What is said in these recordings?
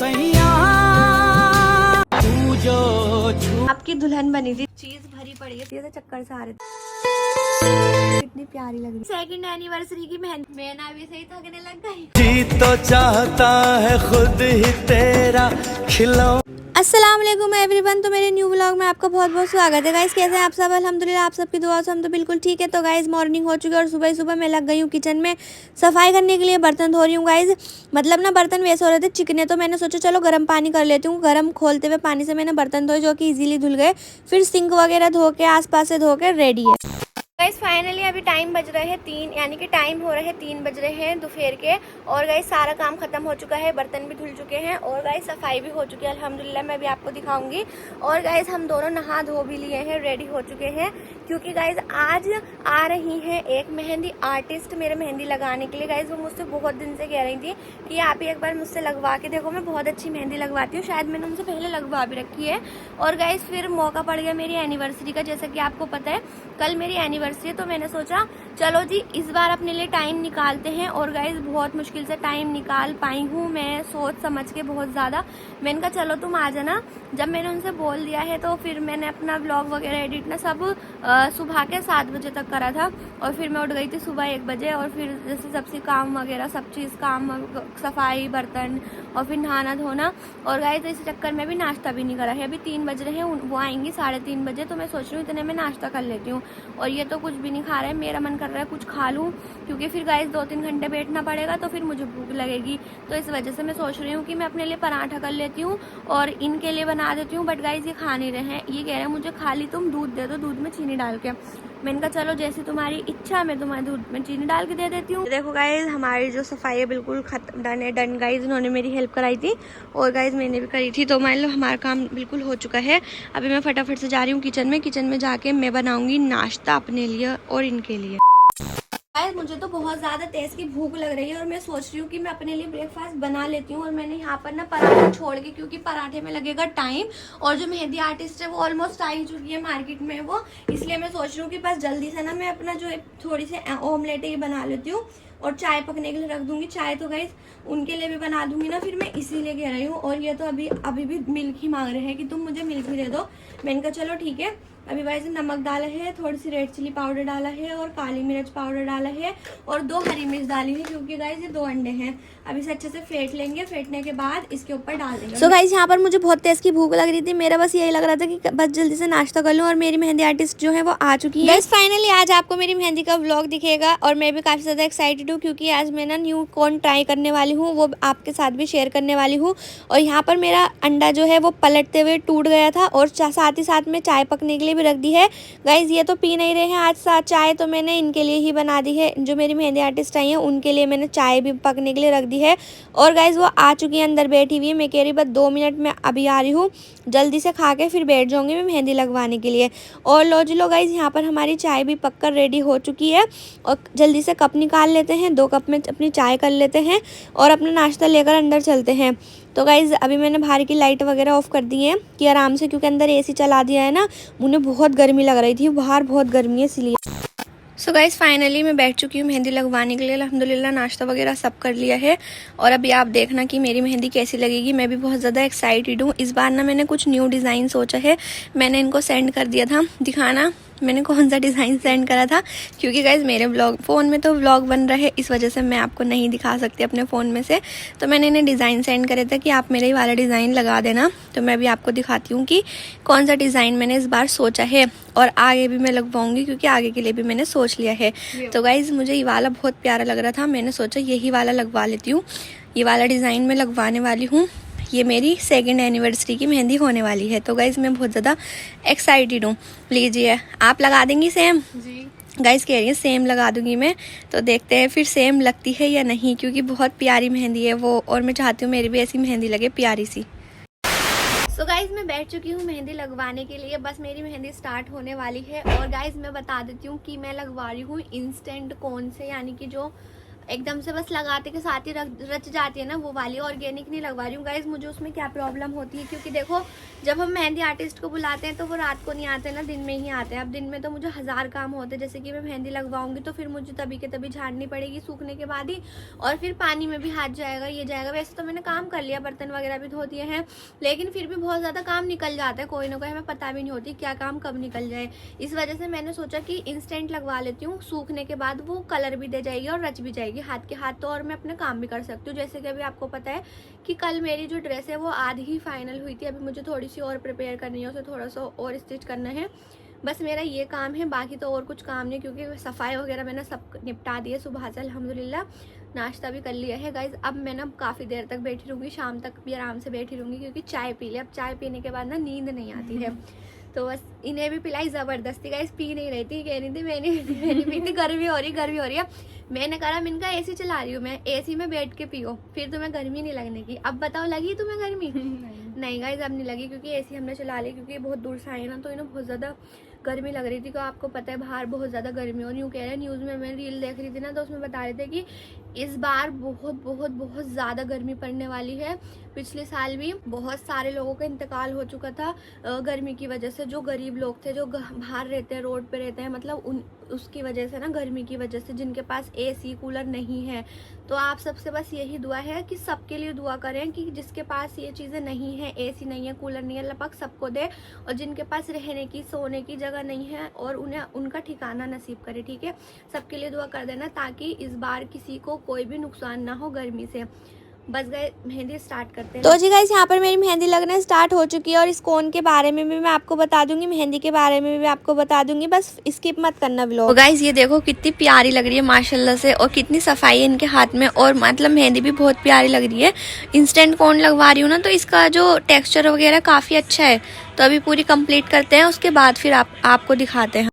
सैया तू जो आपकी दुल्हन बनी थी, चीज भरी पड़ी है, तो चक्कर से आ रहे थे। कितनी प्यारी लग रही। सेकंड एनिवर्सरी की मेहंदी मैं ना अभी सही थकने लग गई। जी तो चाहता है खुद ही तेरा खिलौ। अस्सलाम वालेकुम एवरीवन, तो मेरे न्यू व्लॉग में आपका बहुत बहुत स्वागत है। गाइस कैसे हैं आप सब? अल्हम्दुलिल्लाह आप सबकी दुआ से हम तो बिल्कुल ठीक है। तो गाइस मॉर्निंग हो चुकी है और सुबह सुबह मैं लग गई हूँ किचन में सफाई करने के लिए, बर्तन धो रही हूँ। गाइस मतलब ना बर्तन वैसे हो रहे थे चिकने, तो मैंने सोचा चलो गर्म पानी कर लेती हूँ। गर्म खोलते हुए पानी से मैंने बर्तन धोए जो कि ईजिली धुल गए। फिर सिंक वगैरह धो के आसपास से धो के रेडी है। गाइस फाइनली अभी टाइम बज रहे हैं 3, यानी कि टाइम हो रहे हैं 3 बज रहे हैं दोपहर के। और गाइस सारा काम खत्म हो चुका है, बर्तन भी धुल चुके हैं और गाइस सफाई भी हो चुकी है अल्हम्दुलिल्लाह। मैं भी आपको दिखाऊंगी। और गाइस हम दोनों नहा धो भी लिए हैं, रेडी हो चुके हैं, क्योंकि गाइस आज आ रही है एक मेहंदी आर्टिस्ट मेरे मेहंदी लगाने के लिए। गाइस वो मुझसे बहुत दिन से कह रही थी कि आप ही एक बार मुझसे लगवा के देखो, मैं बहुत अच्छी मेहंदी लगवाती हूँ। शायद मैंने उनसे पहले लगवा भी रखी है। और गाइस फिर मौका पड़ गया मेरी एनिवर्सरी का, जैसा कि आपको पता है कल मेरी एनिवर्सरी, तो मैंने सोचा चलो जी इस बार अपने लिए टाइम निकालते हैं। और गाइस बहुत मुश्किल से टाइम निकाल पाई हूँ मैं, सोच समझ के बहुत ज़्यादा। मैंने कहा चलो तुम आ जाना। जब मैंने उनसे बोल दिया है तो फिर मैंने अपना व्लॉग वगैरह एडिट ना सब सुबह के 7 बजे तक करा था। और फिर मैं उठ गई थी सुबह 1 बजे। और फिर जैसे सबसे काम वगैरह सब चीज़ काम, सफाई, बर्तन और फिर नहाना धोना। और गाइस इस चक्कर में भी नाश्ता भी नहीं करा है। अभी 3 बज रहे हैं, वो आएंगी 3:30 बजे, तो मैं सोच रही हूँ इतने में नाश्ता कर लेती हूँ। और ये तो कुछ भी नहीं खा रहा है, मेरा मन कर रहा है कुछ खा लूँ, क्योंकि फिर गाइस 2-3 घंटे बैठना पड़ेगा तो फिर मुझे भूख लगेगी। तो इस वजह से मैं सोच रही हूँ कि मैं अपने लिए पराठा कर लेती हूँ और इनके लिए बना देती हूँ। बट गाइस ये खा नहीं रहे हैं, ये कह रहे हैं मुझे खाली तुम दूध दे दो, दूध में चीनी डाल के। मैंने कहा चलो जैसी तुम्हारी इच्छा, मैं तुम्हारे दूध में चीनी डाल के दे देती हूँ। देखो गाइस हमारी जो सफाई है बिल्कुल खत्म, डन है। डन गाइस, उन्होंने मेरी हेल्प कराई थी और गाइस मैंने भी करी थी, तो मान लो हमारा काम बिल्कुल हो चुका है। अभी मैं फटाफट से जा रही हूँ किचन में। किचन में जाके मैं बनाऊंगी नाश्ता अपने लिए और इनके लिए। गाइस मुझे तो बहुत ज़्यादा तेज़ की भूख लग रही है और मैं सोच रही हूँ कि मैं अपने लिए ब्रेकफास्ट बना लेती हूँ। और मैंने यहाँ पर ना पराठा छोड़ के, क्योंकि पराठे में लगेगा टाइम और जो मेहंदी आर्टिस्ट है वो ऑलमोस्ट आ ही चुकी है मार्केट में वो, इसलिए मैं सोच रही हूँ कि बस जल्दी से ना मैं अपना जो थोड़ी सी ऑमलेट ये बना लेती हूँ और चाय पकने के लिए रख दूंगी। चाय तो गाइस उनके लिए भी बना दूंगी ना, फिर मैं इसीलिए कह रही हूँ। और ये तो अभी भी मिल्क ही मांग रहे हैं कि तुम मुझे मिल्क भी दे दो। मैंने कहा चलो ठीक है। अभी गाइस नमक डाला है, थोड़ी सी रेड चिली पाउडर डाला है और काली मिर्च पाउडर डाला है और 2 हरी मिर्च डाली है, क्योंकि गाइस ये 2 अंडे हैं। अभी इसे अच्छे से फेंट लेंगे, फेंटने के बाद इसके ऊपर डाल देंगे। सो गाइस यहाँ पर मुझे बहुत तेज की भूख लग रही थी, मेरा बस यही लग रहा था कि बस जल्दी से नाश्ता कर लूँ। और मेरी मेहंदी आर्टिस्ट जो है वो आ चुकी है। गाइस फाइनली आज आपको मेरी मेहंदी का व्लॉग दिखेगा और मैं भी काफी ज्यादा एक्साइटेड हूँ, क्योंकि आज मैं ना न्यू कॉर्न ट्राई करने वाली हूँ, वो आपके साथ भी शेयर करने वाली हूँ। और यहाँ पर मेरा अंडा जो है वो पलटते हुए टूट गया था और साथ ही साथ में चाय पकने के लिए भी रख दी है। गाइज ये तो पी नहीं रहे हैं आज साथ चाय, तो मैंने इनके लिए ही बना दी है। जो मेरी मेहंदी आर्टिस्ट आई है उनके लिए मैंने चाय भी पकने के लिए रख दी है। और गाइज वो आ चुकी है, अंदर बैठी हुई है। मैं कह रही बस 2 मिनट में अभी आ रही हूँ, जल्दी से खा के फिर बैठ जाऊंगी मैं मेहंदी लगवाने के लिए। और लो जी लो गाइज यहाँ पर हमारी चाय भी पककर रेडी हो चुकी है। और जल्दी से कप निकाल लेते हैं, 2 कप में अपनी चाय कर लेते हैं और अपना नाश्ता लेकर अंदर चलते हैं। तो गाइज़ अभी मैंने बाहर की लाइट वगैरह ऑफ कर दी है कि आराम से, क्योंकि अंदर एसी चला दिया है ना, मुझे बहुत गर्मी लग रही थी, बाहर बहुत गर्मी है इसलिए। सो गाइज़ फाइनली मैं बैठ चुकी हूँ मेहंदी लगवाने के लिए। अल्हम्दुलिल्लाह नाश्ता वगैरह सब कर लिया है और अभी आप देखना कि मेरी मेहंदी कैसी लगेगी। मैं भी बहुत ज़्यादा एक्साइटेड हूँ। इस बार ना मैंने कुछ न्यू डिज़ाइन सोचा है, मैंने इनको सेंड कर दिया था। दिखाना मैंने कौन सा डिज़ाइन सेंड करा था, क्योंकि गाइज़ मेरे फ़ोन में तो व्लॉग बन रहा है, इस वजह से मैं आपको नहीं दिखा सकती अपने फ़ोन में से। तो मैंने इन्हें डिज़ाइन सेंड करे थे कि आप मेरे ही वाला डिज़ाइन लगा देना। तो मैं भी आपको दिखाती हूँ कि कौन सा डिज़ाइन मैंने इस बार सोचा है और आगे भी मैं लगवाऊंगी, क्योंकि आगे के लिए भी मैंने सोच लिया है। तो गाइज़ मुझे ये वाला बहुत प्यारा लग रहा था, मैंने सोचा यही वाला लगवा लेती हूँ। ये वाला डिज़ाइन मैं लगवाने वाली हूँ। ये मेरी 2nd एनिवर्सरी की मेहंदी होने वाली है, तो गाइज़ मैं बहुत ज़्यादा एक्साइटेड हूँ। लीजिए आप लगा देंगी सेम? जी गाइज़ कह रही है सेम लगा दूंगी मैं, तो देखते हैं फिर सेम लगती है या नहीं, क्योंकि बहुत प्यारी मेहंदी है वो और मैं चाहती हूँ मेरी भी ऐसी मेहंदी लगे प्यारी सी। सो गाइज मैं बैठ चुकी हूँ मेहंदी लगवाने के लिए, बस मेरी मेहंदी स्टार्ट होने वाली है। और गाइज मैं बता देती हूँ कि मैं लगवा रही हूँ इंस्टेंट कोन से, यानी कि जो एकदम से बस लगाते के साथ ही रच जाती है ना, वो वाली ऑर्गेनिक नहीं लगवा रही हूँ गाइज। मुझे उसमें क्या प्रॉब्लम होती है, क्योंकि देखो जब हम मेहंदी आर्टिस्ट को बुलाते हैं तो वो रात को नहीं आते ना, दिन में ही आते हैं। अब दिन में तो मुझे 1000 काम होते हैं, जैसे कि मैं मेहंदी लगवाऊंगी तो फिर मुझे तभी के तभी झाड़नी पड़ेगी सूखने के बाद ही, और फिर पानी में भी हाथ जाएगा, ये जाएगा। वैसे तो मैंने काम कर लिया, बर्तन वगैरह भी धो दिए हैं, लेकिन फिर भी बहुत ज़्यादा काम निकल जाता है, कोई ना कोई, हमें पता भी नहीं होती क्या काम कब निकल जाए। इस वजह से मैंने सोचा कि इंस्टेंट लगवा लेती हूँ, सूखने के बाद वो कलर भी दे जाएगी और रच भी जाएगी हाथ के हाथ, तो और मैं अपने काम भी कर सकती हूँ। जैसे कि अभी आपको पता है कि कल मेरी जो ड्रेस है वो आधी ही फाइनल हुई थी, अभी मुझे थोड़ी सी और प्रिपेयर करनी है, उसे थोड़ा सा और स्टिच करना है, बस मेरा ये काम है, बाकी तो और कुछ काम नहीं, क्योंकि सफाई वगैरह मैंने सब निपटा दी है सुबह से अल्हम्दुलिल्लाह। नाश्ता भी कर लिया है गाइज। अब मैं ना काफ़ी देर तक बैठी रहूँगी, शाम तक भी आराम से बैठी रहूँगी, क्योंकि चाय पी लिया। अब चाय पीने के बाद ना नींद नहीं आती है, तो बस इन्हें भी पिलाई ज़बरदस्ती। गाइस पी नहीं रही थी, कह रही थी मैंने पीती, गर्मी हो रही है। मैंने कहा मैंने एसी चला रही हूँ मैं, एसी में बैठ के पियो, फिर तुम्हें गर्मी नहीं लगने की। अब बताओ लगी तुम्हें गर्मी? नहीं गाइस अब नहीं लगी, क्योंकि एसी हमने चला ली, क्योंकि बहुत दूर से आए ना, तो इन्हें बहुत ज़्यादा गर्मी लग रही थी। तो आपको पता है बाहर बहुत ज़्यादा गर्मी, और यूँ कह रहे हैं न्यूज़ में, मैं रील देख रही थी ना, तो उसमें बता रहे थे कि इस बार बहुत बहुत बहुत ज़्यादा गर्मी पड़ने वाली है। पिछले साल भी बहुत सारे लोगों का इंतकाल हो चुका था गर्मी की वजह से, जो गरीब लोग थे, जो बाहर रहते हैं, रोड पे रहते हैं, मतलब उसकी वजह से ना, गर्मी की वजह से, जिनके पास एसी कूलर नहीं है। तो आप सबसे बस यही दुआ है कि सबके लिए दुआ करें कि जिसके पास ये चीज़ें नहीं है, एसी नहीं है, कूलर नहीं है, अल्लाह पाक सबको दे, और जिनके पास रहने की, सोने की जगह नहीं है, और उन्हें उनका ठिकाना नसीब करे। ठीक है, सबके लिए दुआ कर देना, ताकि इस बार किसी को कोई भी नुकसान ना हो गर्मी से। बस गए मेहंदी स्टार्ट करते हैं। तो जी गाइस यहाँ पर मेरी मेहंदी लगना स्टार्ट हो चुकी है, और इस कोन के बारे में भी मैं आपको बता दूंगी, मेहंदी के बारे में भी आपको बता दूंगी, बस स्किप मत करना व्लॉग। तो गाइस ये देखो कितनी प्यारी लग रही है माशाल्लाह से, और कितनी सफाई है इनके हाथ में, और मतलब मेहंदी भी बहुत प्यारी लग रही है। इंस्टेंट कोन लगवा रही हूँ ना, तो इसका जो टेक्स्चर वगैरह काफ़ी अच्छा है। तो अभी पूरी कंप्लीट करते हैं, उसके बाद फिर आपको दिखाते हैं।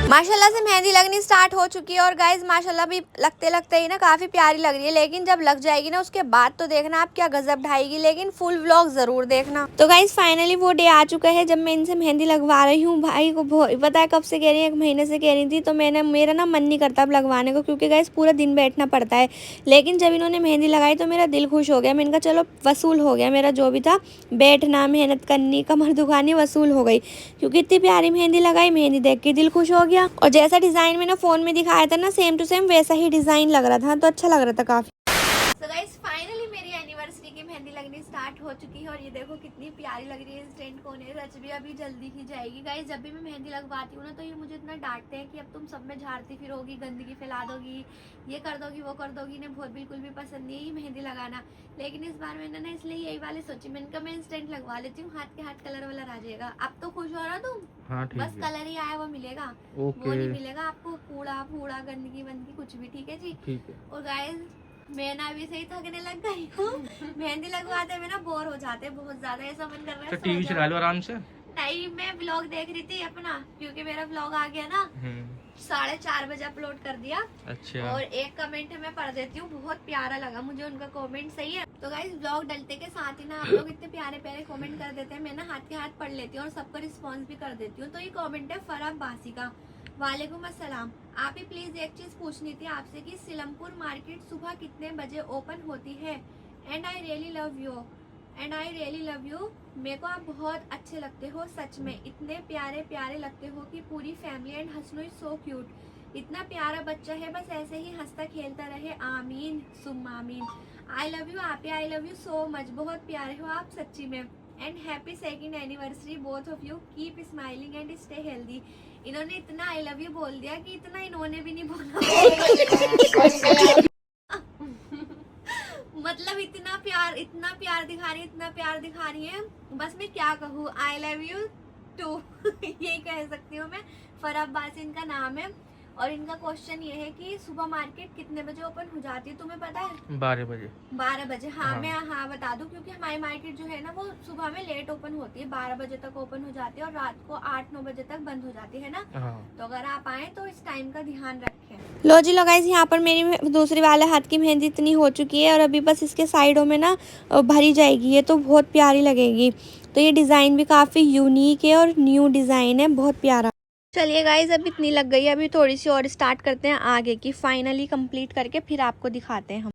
माशाल्लाह से मेहंदी लगनी स्टार्ट हो चुकी है, और गाइज माशाल्लाह भी लगते लगते ही ना काफ़ी प्यारी लग रही है, लेकिन जब लग जाएगी ना उसके बाद तो देखना आप क्या गजब ढाएगी, लेकिन फुल व्लॉग ज़रूर देखना। तो गाइज फाइनली वो डे आ चुका है जब मैं इनसे मेहंदी लगवा रही हूँ। भाई को पता है कब से कह रही है, 1 महीने से कह रही थी, तो मेरा ना मन नहीं करता अब लगवाने को, क्योंकि गाइज पूरा दिन बैठना पड़ता है। लेकिन जब इन्होंने मेहंदी लगाई तो मेरा दिल खुश हो गया, मैंने कहा चलो वसूल हो गया, मेरा जो भी था बैठना, मेहनत करनी, कमर दुखानी वसूल हो गई, क्योंकि इतनी प्यारी मेहंदी लगाई, मेहंदी देख के दिल खुश हो गया। और जैसा डिजाइन मैंने फोन में दिखाया था ना, सेम टू सेम वैसा ही डिजाइन लग रहा था, तो अच्छा लग रहा था काफी। So guys, फाइनली मेरी एनिवर्सरी की मेहंदी लगनी स्टार्ट हो चुकी है, और ये देखो कितनी प्यारी लग रही है। इंस्टेंट कोन है, रच भी अभी जल्दी ही जाएगी। गाइस जब भी मैं मेहंदी लगवाती हूँ ना, तो ये मुझे इतना डांटते हैं कि अब तुम सब में झाड़ती फिरोगी, गंदगी फैला दोगी, ये कर दोगी, वो कर दोगी। इन्हें बहुत बिल्कुल भी पसंद नहीं है ये मेहंदी लगाना। लेकिन इस बार मैंने ना इसलिए यही वाली सोची, मैंने कहा मैं इंस्टेंट लगवा लेती हूँ, हाथ के हाथ कलर वाला आ जाएगा। अब तो खुश हो रहा तुम? हाँ, बस कलर ही आया वो मिलेगा, वो नहीं मिलेगा आपको कूड़ा फूड़ा गंदगी वंदगी कुछ भी। ठीक है जी, ठीक है। और गाइस मैं ना अभी से ही थकने लग गई हूँ मेहंदी लगवाते हुए ना बोर हो जाते हैं बहुत ज्यादा, ऐसा मन कर रहा है टीवी चला लो आराम से। नहीं मैं व्लॉग देख रही थी अपना, क्योंकि मेरा व्लॉग आ गया ना 4:30 बजे अपलोड कर दिया। अच्छा। और एक कमेंट मैं पढ़ देती हूँ, बहुत प्यारा लगा मुझे उनका कमेंट, सही है। तो गाइस व्लॉग डलते के साथ ही ना आप लोग इतने प्यारे प्यारे कमेंट कर देते हैं, मैं ना हाथ के हाथ पढ़ लेती हूँ और सबका रिस्पॉन्स भी कर देती हूँ। तो ये कॉमेंट है फराब बासी का, वालेकुम अस्सलाम। आप ही प्लीज एक चीज पूछनी थी आपसे कि सिलमपुर मार्केट सुबह कितने बजे ओपन होती है? And I really love you. मेरे को आप बहुत अच्छे लगते हो, सच में इतने प्यारे प्यारे लगते हो कि पूरी family. And Hasno is so cute, इतना प्यारा बच्चा है, बस ऐसे ही हंसता खेलता रहे, आमीन सुम्मा आमीन। आई लव यू आप, I love you so much, बहुत प्यारे हो आप सच्ची में। And happy 2nd anniversary both of you, keep smiling and stay healthy. इन्होंने इतना आई लव यू बोल दिया कि इतना इन्होंने भी नहीं बोला मतलब इतना प्यार दिखा रही है, बस मैं क्या कहूँ। आई लव यू टू यही कह सकती हूँ मैं। फराब बासी इनका नाम है, और इनका क्वेश्चन ये है कि सुबह मार्केट कितने बजे ओपन हो जाती है, तुम्हें पता है? 12 बजे। हाँ मैं बता दूं, क्योंकि हमारी मार्केट जो है ना वो सुबह में लेट ओपन होती है, 12 बजे तक ओपन हो जाती है, और रात को 8-9 बजे तक बंद हो जाती है ना। तो अगर आप आए तो इस टाइम का ध्यान रखें। लो जी लो गाइस, यहाँ पर मेरी दूसरी वाले हाथ की मेहंदी इतनी हो चुकी है, और अभी बस इसके साइडों में ना भरी जाएगी, ये तो बहुत प्यारी लगेगी। तो ये डिज़ाइन भी काफ़ी यूनिक है और न्यू डिज़ाइन है, बहुत प्यारा। चलिए गाइज, अब इतनी लग गई है, अभी थोड़ी सी और स्टार्ट करते हैं आगे की, फाइनली कंप्लीट करके फिर आपको दिखाते हैं हम।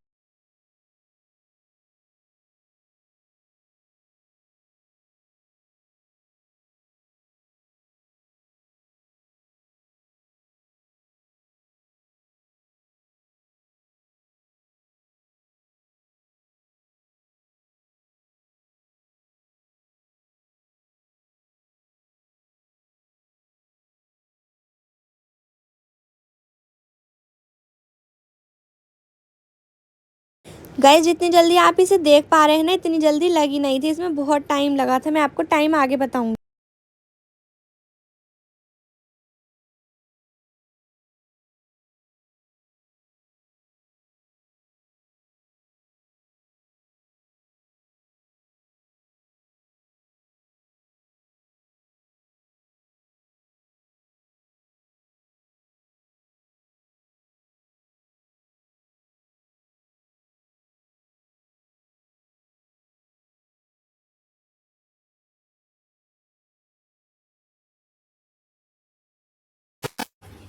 गाइज, जितनी जल्दी आप इसे देख पा रहे हैं ना, इतनी जल्दी लगी नहीं थी, इसमें बहुत टाइम लगा था। मैं आपको टाइम आगे बताऊंगी।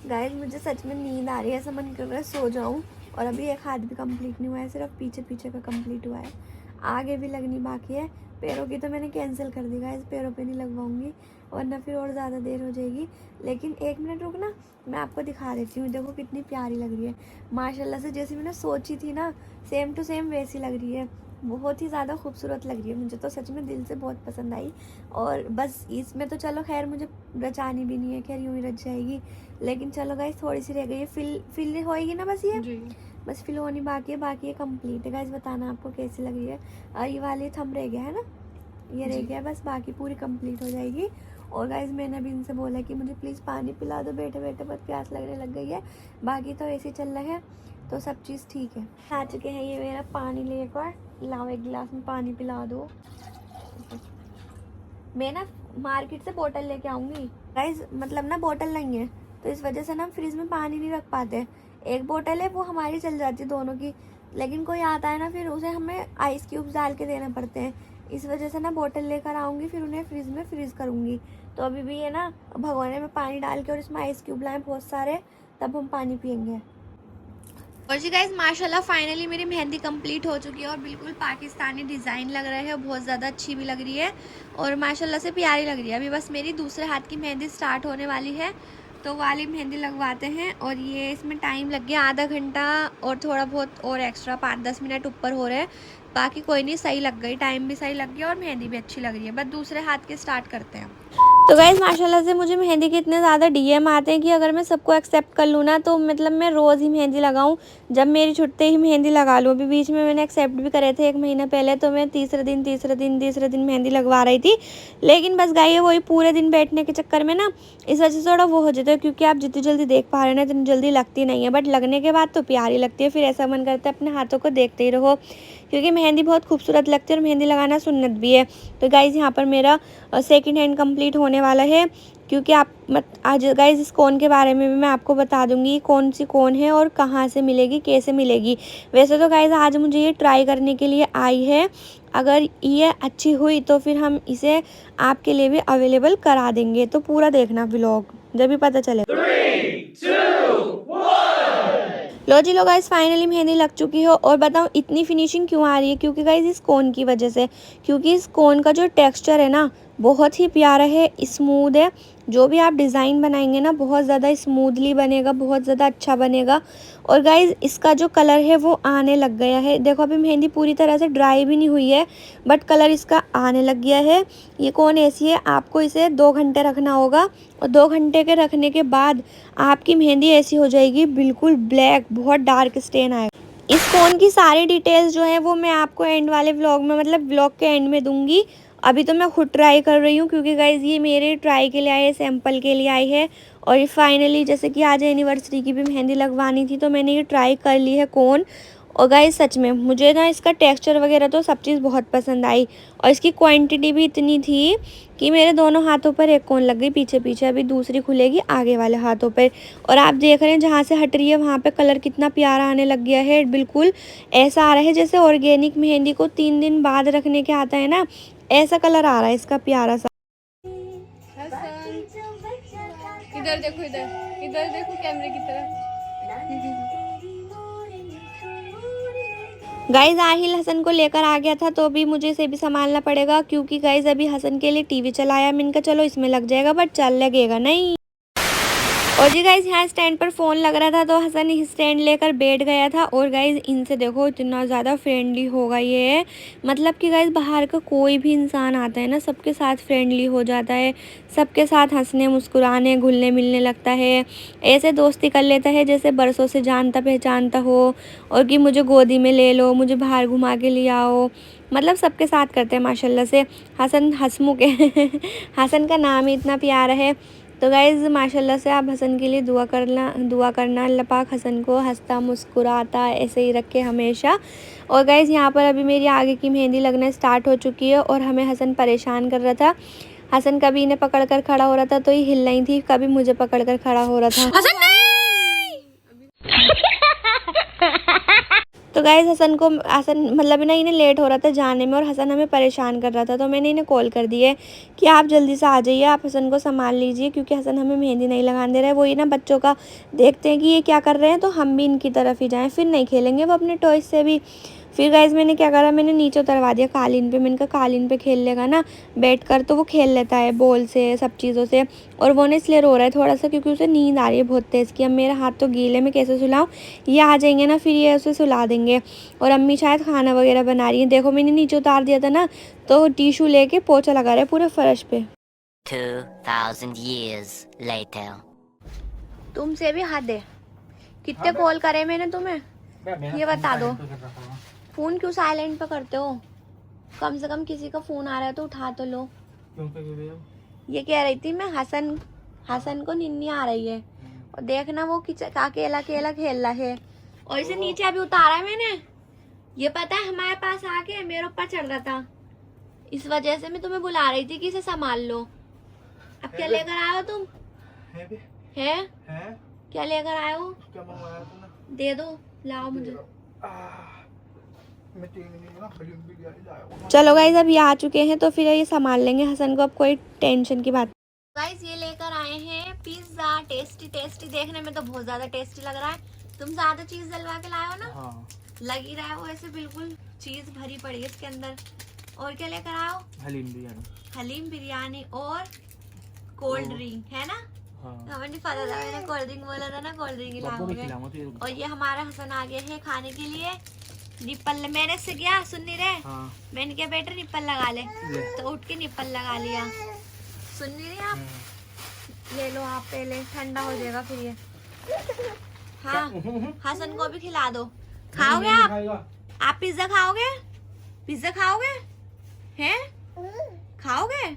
गाइस, मुझे सच में नींद आ रही है, ऐसा मन कर रहा है सो जाऊं। और अभी एक हाथ भी कंप्लीट नहीं हुआ है, सिर्फ पीछे पीछे का कंप्लीट हुआ है, आगे भी लगनी बाकी है। पैरों की तो मैंने कैंसिल कर दी गाइस, पैरों पे नहीं लगवाऊंगी वरना फिर और ज़्यादा देर हो जाएगी। लेकिन 1 मिनट रुकना, मैं आपको दिखा देती हूँ। देखो कितनी प्यारी लग रही है माशाल्लाह से, जैसी मैंने सोची थी ना, सेम टू सेम वैसी लग रही है। बहुत ही ज़्यादा खूबसूरत लग रही है, मुझे तो सच में दिल से बहुत पसंद आई। और बस इसमें तो चलो खैर मुझे रचानी भी नहीं है, खैर यूँ ही रच जाएगी। लेकिन चलो गाइस, थोड़ी सी रह गई है, फिल होएगी ना बस, ये जी बस फिल होनी बाकी है, बाकी ये कंप्लीट है। गाइस बताना आपको कैसी लग रही है। ये वाली थंब रह गया है ना, ये रह गया बस, बाकी पूरी कंप्लीट हो जाएगी। और गाइस, मैंने अभी इनसे बोला कि मुझे प्लीज़ पानी पिला दो, बैठे बैठे बहुत प्यास लगने लग गई है। बाकी तो ऐसे चल रहा है, तो सब चीज़ ठीक है। आ चुके हैं ये मेरा पानी लेकर, लाओ एक गिलास में पानी पिला दो। मैं ना मार्केट से बोतल लेके आऊँगी गाइस, मतलब ना बोतल नहीं है, तो इस वजह से ना फ्रिज में पानी नहीं रख पाते। एक बोतल है वो हमारी चल जाती है दोनों की, लेकिन कोई आता है ना फिर उसे हमें आइस क्यूब्स डाल के देने पड़ते हैं। इस वजह से ना बोतल लेकर आऊँगी, फिर उन्हें फ्रिज में फ्रीज़ करूँगी। तो अभी भी है ना भगोने में पानी डाल के और इसमें आइस क्यूब लाएँ बहुत सारे, तब हम पानी पियेंगे। और जी गाइज, माशाल्लाह फाइनली मेरी मेहंदी कंप्लीट हो चुकी है और बिल्कुल पाकिस्तानी डिज़ाइन लग रहा है, बहुत ज़्यादा अच्छी भी लग रही है और माशाल्लाह से प्यारी लग रही है। अभी बस मेरी दूसरे हाथ की मेहंदी स्टार्ट होने वाली है, तो वाली मेहंदी लगवाते हैं। और ये इसमें टाइम लग गया आधा घंटा और थोड़ा बहुत और एक्स्ट्रा 5-10 मिनट ऊपर हो रहे हैं। बाकी कोई नहीं, सही लग गई, टाइम भी सही लग गया और मेहंदी भी अच्छी लग रही है। बस दूसरे हाथ के स्टार्ट करते हैं। तो गाइज़, माशाल्लाह से मुझे मेहंदी के इतने ज़्यादा डीएम आते हैं कि अगर मैं सबको एक्सेप्ट कर लूँ ना, तो मतलब मैं रोज़ ही मेहंदी लगाऊँ, जब मेरी छुट्टी ही मेहंदी लगा लूँ। अभी बीच में मैंने एक्सेप्ट भी करे थे 1 महीना पहले, तो मैं तीसरे दिन मेहंदी लगवा रही थी। लेकिन बस गाइए, वही पूरे दिन बैठने के चक्कर में ना, इस वजह से थोड़ा वो हो जाता है, क्योंकि आप जितनी जल्दी देख पा रहे हैं ना, इतनी जल्दी लगती नहीं है, बट लगने के बाद तो प्यारी लगती है। फिर ऐसा मन करता है अपने हाथों को देखते ही रहो, क्योंकि मेहंदी बहुत खूबसूरत लगती है और मेहंदी लगाना सुन्नत भी है। तो गाइज़, यहाँ पर मेरा सेकंड हैंड कंप्लीट होने वाला है, क्योंकि आप आज गाइज इस कोन के बारे में भी मैं आपको बता दूंगी, कौन सी कोन है और कहाँ से मिलेगी, कैसे मिलेगी। वैसे तो गाइज आज मुझे ये ट्राई करने के लिए आई है, अगर ये अच्छी हुई तो फिर हम इसे आपके लिए भी अवेलेबल करा देंगे। तो पूरा देखना व्लॉग, जब भी पता चले। 3, 2, 1। लो जी, लो गाइस, फाइनली मेहंदी लग चुकी है। और बताऊँ इतनी फिनिशिंग क्यों आ रही है, क्योंकि गाइस इस कोन की वजह से, क्योंकि इस कोन का जो टेक्सचर है ना, बहुत ही प्यारा है, स्मूथ है। जो भी आप डिज़ाइन बनाएंगे ना, बहुत ज़्यादा स्मूथली बनेगा, बहुत ज़्यादा अच्छा बनेगा। और गाइस इसका जो कलर है वो आने लग गया है। देखो अभी मेहंदी पूरी तरह से ड्राई भी नहीं हुई है, बट कलर इसका आने लग गया है। ये कोन ऐसी है, आपको इसे 2 घंटे रखना होगा और 2 घंटे के रखने के बाद आपकी मेहंदी ऐसी हो जाएगी बिल्कुल ब्लैक, बहुत डार्क स्टेन आएगा। इस फ़ोन की सारी डिटेल्स जो है वो मैं आपको एंड वाले व्लॉग में, मतलब व्लॉग के एंड में दूंगी। अभी तो मैं खुद ट्राई कर रही हूँ, क्योंकि गाइज़ ये मेरे ट्राई के लिए आई है, सैंपल के लिए आई है। और ये फाइनली, जैसे कि आज एनिवर्सरी की भी मेहंदी लगवानी थी, तो मैंने ये ट्राई कर ली है कोन। और गाइस सच में मुझे ना इसका टेक्सचर वगैरह तो सब चीज़ बहुत पसंद आई, और इसकी क्वांटिटी भी इतनी थी कि मेरे दोनों हाथों पर एक कोन लग गई पीछे पीछे। अभी दूसरी खुलेगी आगे वाले हाथों पर। और आप देख रहे हैं जहाँ से हट रही है वहाँ पे कलर कितना प्यारा आने लग गया है। बिल्कुल ऐसा आ रहा है जैसे ऑर्गेनिक मेहंदी को 3 दिन बाद रखने के आता है ना, ऐसा कलर आ रहा है इसका प्यारा सा। इधर देखो, इधर देखो कैमरे की तरफ। गाइज आहिल हसन को लेकर आ गया था, तो भी मुझे इसे भी संभालना पड़ेगा, क्योंकि गाइज अभी हसन के लिए टीवी चलाया मैंने कहा चलो इसमें लग जाएगा, बट चल लगेगा नहीं। और जी गाइज यहाँ स्टैंड पर फ़ोन लग रहा था, तो हसन स्टैंड लेकर बैठ गया था। और गाइज इनसे देखो इतना ज़्यादा फ्रेंडली होगा ये, मतलब कि गाइज बाहर का कोई भी इंसान आता है ना, सबके साथ फ्रेंडली हो जाता है, सबके साथ हंसने मुस्कुराने घुलने मिलने लगता है, ऐसे दोस्ती कर लेता है जैसे बरसों से जानता पहचानता हो। और कि मुझे गोदी में ले लो, मुझे बाहर घुमा के ले आओ, मतलब सबके साथ करते हैं माशाल्लाह से। हसन हंसमुख है हसन का नाम ही इतना प्यारा है। तो गाइज़ माशाल्लाह से आप हसन के लिए दुआ करना अल्लाह पाक हसन को हंसता मुस्कुराता ऐसे ही रखे हमेशा। और गाइज़ यहाँ पर अभी मेरी आगे की मेहंदी लगना स्टार्ट हो चुकी है, और हमें हसन परेशान कर रहा था। हसन कभी इन्हें पकड़ कर खड़ा हो रहा था तो ये हिल रही थी, कभी मुझे पकड़ कर खड़ा हो रहा था। हसन नहीं! तो गाइज़ हसन मतलब ना इन्हें लेट हो रहा था जाने में, और हसन हमें परेशान कर रहा था, तो मैंने इन्हें कॉल कर दी है कि आप जल्दी से आ जाइए, आप हसन को संभाल लीजिए, क्योंकि हसन हमें मेहंदी नहीं लगाने दे रहा है। वो ये ना बच्चों का देखते हैं कि ये क्या कर रहे हैं, तो हम भी इनकी तरफ ही जाएं, फिर नहीं खेलेंगे वो अपने टॉयज से भी। फिर गाइज़ मैंने क्या करा, मैंने नीचे उतरवा दिया कालीन पे। मैंने कहा कालीन पे खेल लेगा ना बैठ कर, तो वो खेल लेता है बॉल से सब चीज़ों से। और वो ने इसलिए रो रहा है थोड़ा सा, क्योंकि उसे नींद आ रही है बहुत तेज़ की। अब मेरा हाथ तो गीले में कैसे सुलाऊं, ये आ जाएंगे ना फिर ये उसे सुला देंगे। और अम्मी शायद खाना वगैरह बना रही है। देखो मैंने नीचे उतार दिया था ना, तो टिशू लेके पोछा लगा रहा है पूरे फर्श पे। 2000 years later. तुमसे भी हद है, कितने कॉल करे मैंने तुम्हें, ये बता दो। फोन क्यों साइलेंट पे करते हो, कम से कम किसी का फोन आ रहा है तो उठा तो लो। ये कह रही थी मैं हसन को नींद नहीं आ रही है, और देखना वो अकेला अकेला खेल रहा है, और इसे नीचे अभी उतारा है मैंने। ये पता है हमारे पास आके मेरे ऊपर चढ़ रहा था, इस वजह से मैं तुम्हें बुला रही थी कि इसे संभाल लो। अब क्या लेकर आए हो तुम? है क्या लेकर आए हो? दे दो, लाओ मुझे। चलो गाइज अब ये आ चुके हैं, तो फिर ये संभाल लेंगे हसन को, अब कोई टेंशन की बात। गाइज ये लेकर आए हैं पिज्जा, टेस्टी टेस्टी, देखने में तो बहुत ज्यादा टेस्टी लग रहा है। तुम ज्यादा चीज डलवा के लाए हो ना? हाँ। लग ही रहा है वो ऐसे बिल्कुल चीज भरी पड़ी है इसके अंदर। और क्या लेकर आए हो? हलीम बिरयानी और कोल्ड ड्रिंक है ना? हाँ। हमें नहीं पता था, मैंने कोल्ड ड्रिंक बोला था ना, कोल्ड ड्रिंक लाओगे। और ये हमारा हसन आ गया है खाने के लिए। निप्पल मैंने से क्या सुन नहीं रहे? हाँ। मैंने क्या बेटा निप्पल लगा ले, तो उठ के निप्पल लगा लिया। सुन नहीं रहे आप? ले लो आप पहले, ठंडा हो जाएगा फिर ये। हाँ हसन को भी खिला दो। खाओगे आप पिज्जा खाओगे? पिज्जा खाओगे हैं? खाओगे?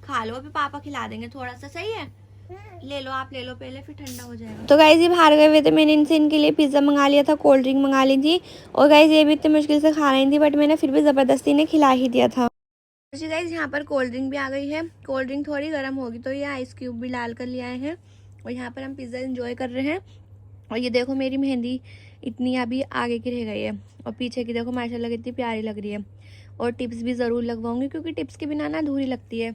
खा लो, अभी पापा खिला देंगे थोड़ा सा, सही है? ले लो आप, ले लो पहले, फिर ठंडा हो जाएगा। तो गाइज ये बाहर गए हुए थे, मैंने इनसे इनके लिए पिज्ज़ा मंगा लिया था, कोल्ड ड्रिंक मंगा ली थी। और गाइज ये भी इतनी मुश्किल से खा रही थी, बट मैंने फिर भी ज़बरदस्ती ने खिला ही दिया था। जी गाइज यहाँ पर कोल्ड ड्रिंक भी आ गई है। कोल्ड ड्रिंक थोड़ी गर्म होगी, तो ये आइस क्यूब भी डाल कर ले आए हैं। और यहाँ पर हम पिज़्ज़ा इंजॉय कर रहे हैं। और ये देखो मेरी मेहंदी इतनी अभी आगे की रह गई है, और पीछे की देखो माशाल्लाह कितनी प्यारी लग रही है। और टिप्स भी ज़रूर लगवाऊंगी, क्योंकि टिप्स के बिना ना अधूरी लगती है।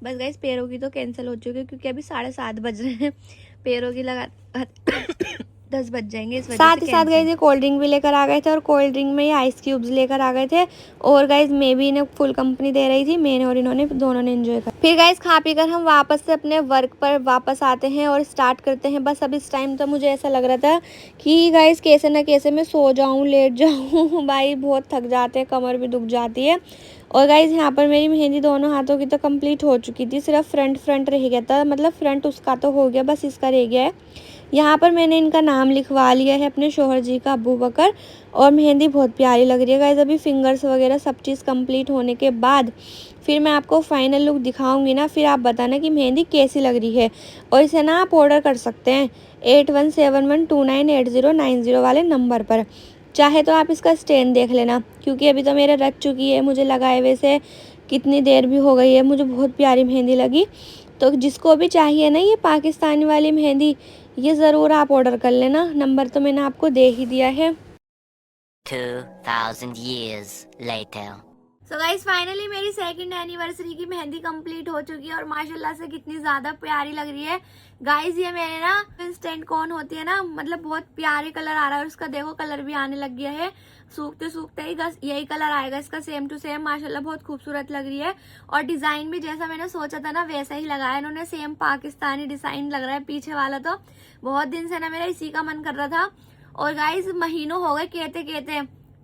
बस गाइस पैरों की तो कैंसिल हो चुकी है, क्योंकि अभी 7:30 बज रहे हैं, पैरों की लगा 10 बज जाएंगे, इस वजह साथ ही साथ गाइस ये कोल्ड ड्रिंक भी लेकर आ गए थे, और कोल्ड ड्रिंक में ये आइस क्यूब्स लेकर आ गए थे। और गाइस मैं भी इन्हें फुल कंपनी दे रही थी, मैंने और इन्होंने दोनों ने एंजॉय कर। फिर गाइस खा पी कर हम वापस से अपने वर्क पर वापस आते हैं और स्टार्ट करते हैं। बस अब इस टाइम तो मुझे ऐसा लग रहा था कि गाइस कैसे ना कैसे मैं सो जाऊँ, लेट जाऊँ भाई बहुत थक जाते हैं, कमर भी दुख जाती है। और गाइज यहाँ पर मेरी मेहंदी दोनों हाथों की तो कंप्लीट हो चुकी थी, सिर्फ फ्रंट रह गया था, मतलब फ्रंट उसका तो हो गया, बस इसका रह गया है। यहाँ पर मैंने इनका नाम लिखवा लिया है अपने शोहर जी का, अबू बकर। और मेहंदी बहुत प्यारी लग रही है गाइज। अभी फिंगर्स वगैरह सब चीज़ कंप्लीट होने के बाद फिर मैं आपको फाइनल लुक दिखाऊंगी ना, फिर आप बताना कि मेहंदी कैसी लग रही है। और इसे ना आप ऑर्डर कर सकते हैं 8171298090 वाले नंबर पर। चाहे तो आप इसका स्टैंड देख लेना, क्योंकि अभी तो मेरे रच चुकी है, मुझे लगाए हुए से कितनी देर भी हो गई है। मुझे बहुत प्यारी मेहंदी लगी। तो जिसको भी चाहिए ना ये पाकिस्तानी वाली मेहंदी, ये ज़रूर आप ऑर्डर कर लेना। नंबर तो मैंने आपको दे ही दिया है। 2000 years later. So guys finally मेरी सेकंड एनिवर्सरी की मेहंदी कंप्लीट हो चुकी है और माशाल्लाह से कितनी ज्यादा प्यारी लग रही है गाइस। ये मेरे ना इंस्टेंट कॉर्न होती है ना, मतलब बहुत प्यारे कलर आ रहा है और उसका देखो कलर भी आने लग गया है। सूखते सूखते ही बस यही कलर आएगा इसका, सेम टू सेम। माशाल्लाह बहुत खूबसूरत लग रही है और डिजाइन भी जैसा मैंने सोचा था ना वैसा ही लगाया इन्होंने, सेम पाकिस्तानी डिजाइन लग रहा है पीछे वाला। तो बहुत दिन से ना मेरा इसी का मन कर रहा था और गाइस महीनों हो गए कहते कहते,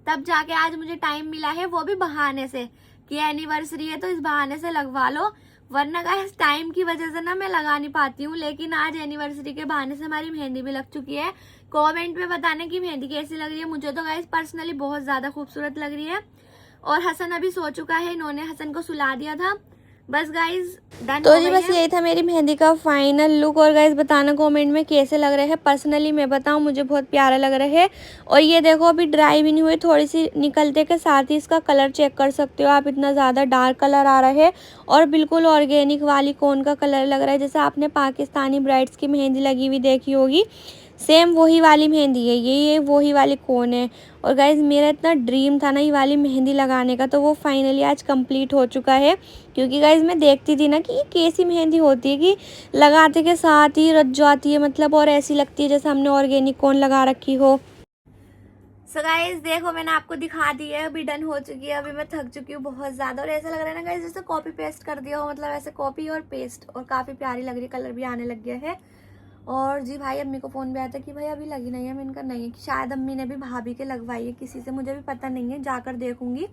तब जाके आज मुझे टाइम मिला है, वो भी बहाने से कि एनिवर्सरी है तो इस बहाने से लगवा लो, वरना गाइस टाइम की वजह से ना मैं लगा नहीं पाती हूँ। लेकिन आज एनिवर्सरी के बहाने से हमारी मेहंदी भी लग चुकी है। कमेंट में बताने की मेहंदी कैसी लग रही है। मुझे तो गाइस पर्सनली बहुत ज्यादा खूबसूरत लग रही है। और हसन अभी सो चुका है, इन्होंने हसन को सुला दिया था। बस गाइज डन तो जी, बस यही था मेरी मेहंदी का फाइनल लुक। और गाइज बताना कमेंट में कैसे लग रहे हैं। पर्सनली मैं बताऊं मुझे बहुत प्यारा लग रहा है। और ये देखो अभी ड्राई भी नहीं हुई, थोड़ी सी निकलते के साथ ही इसका कलर चेक कर सकते हो आप, इतना ज़्यादा डार्क कलर आ रहा है और बिल्कुल ऑर्गेनिक वाली कोन का कलर लग रहा है। जैसे आपने पाकिस्तानी ब्राइड्स की मेहंदी लगी हुई देखी होगी, सेम वही वाली मेहंदी है ये वही वाली कोन है। और गाइज मेरा इतना ड्रीम था ना ये वाली मेहंदी लगाने का, तो वो फाइनली आज कंप्लीट हो चुका है। क्योंकि गाइज मैं देखती थी ना कि ये कैसी मेहंदी होती है कि लगाते के साथ ही रच जाती है, मतलब और ऐसी लगती है जैसे हमने ऑर्गेनिक कोन लगा रखी हो। सो गाइज देखो मैंने आपको दिखा दी है, अभी डन हो चुकी है। अभी मैं थक चुकी हूँ बहुत ज़्यादा और ऐसा लग रहा है ना गाइज जैसे कॉपी पेस्ट कर दिया हो, मतलब ऐसे कॉपी और पेस्ट, और काफ़ी प्यारी लग रही है, कलर भी आने लग गया है। और जी भाई अम्मी को फ़ोन भी आया था कि भाई अभी लगी नहीं है। मैंने कहा नहीं है, कि शायद अम्मी ने भी भाभी के लगवाई है किसी से, मुझे भी पता नहीं है, जाकर देखूंगी।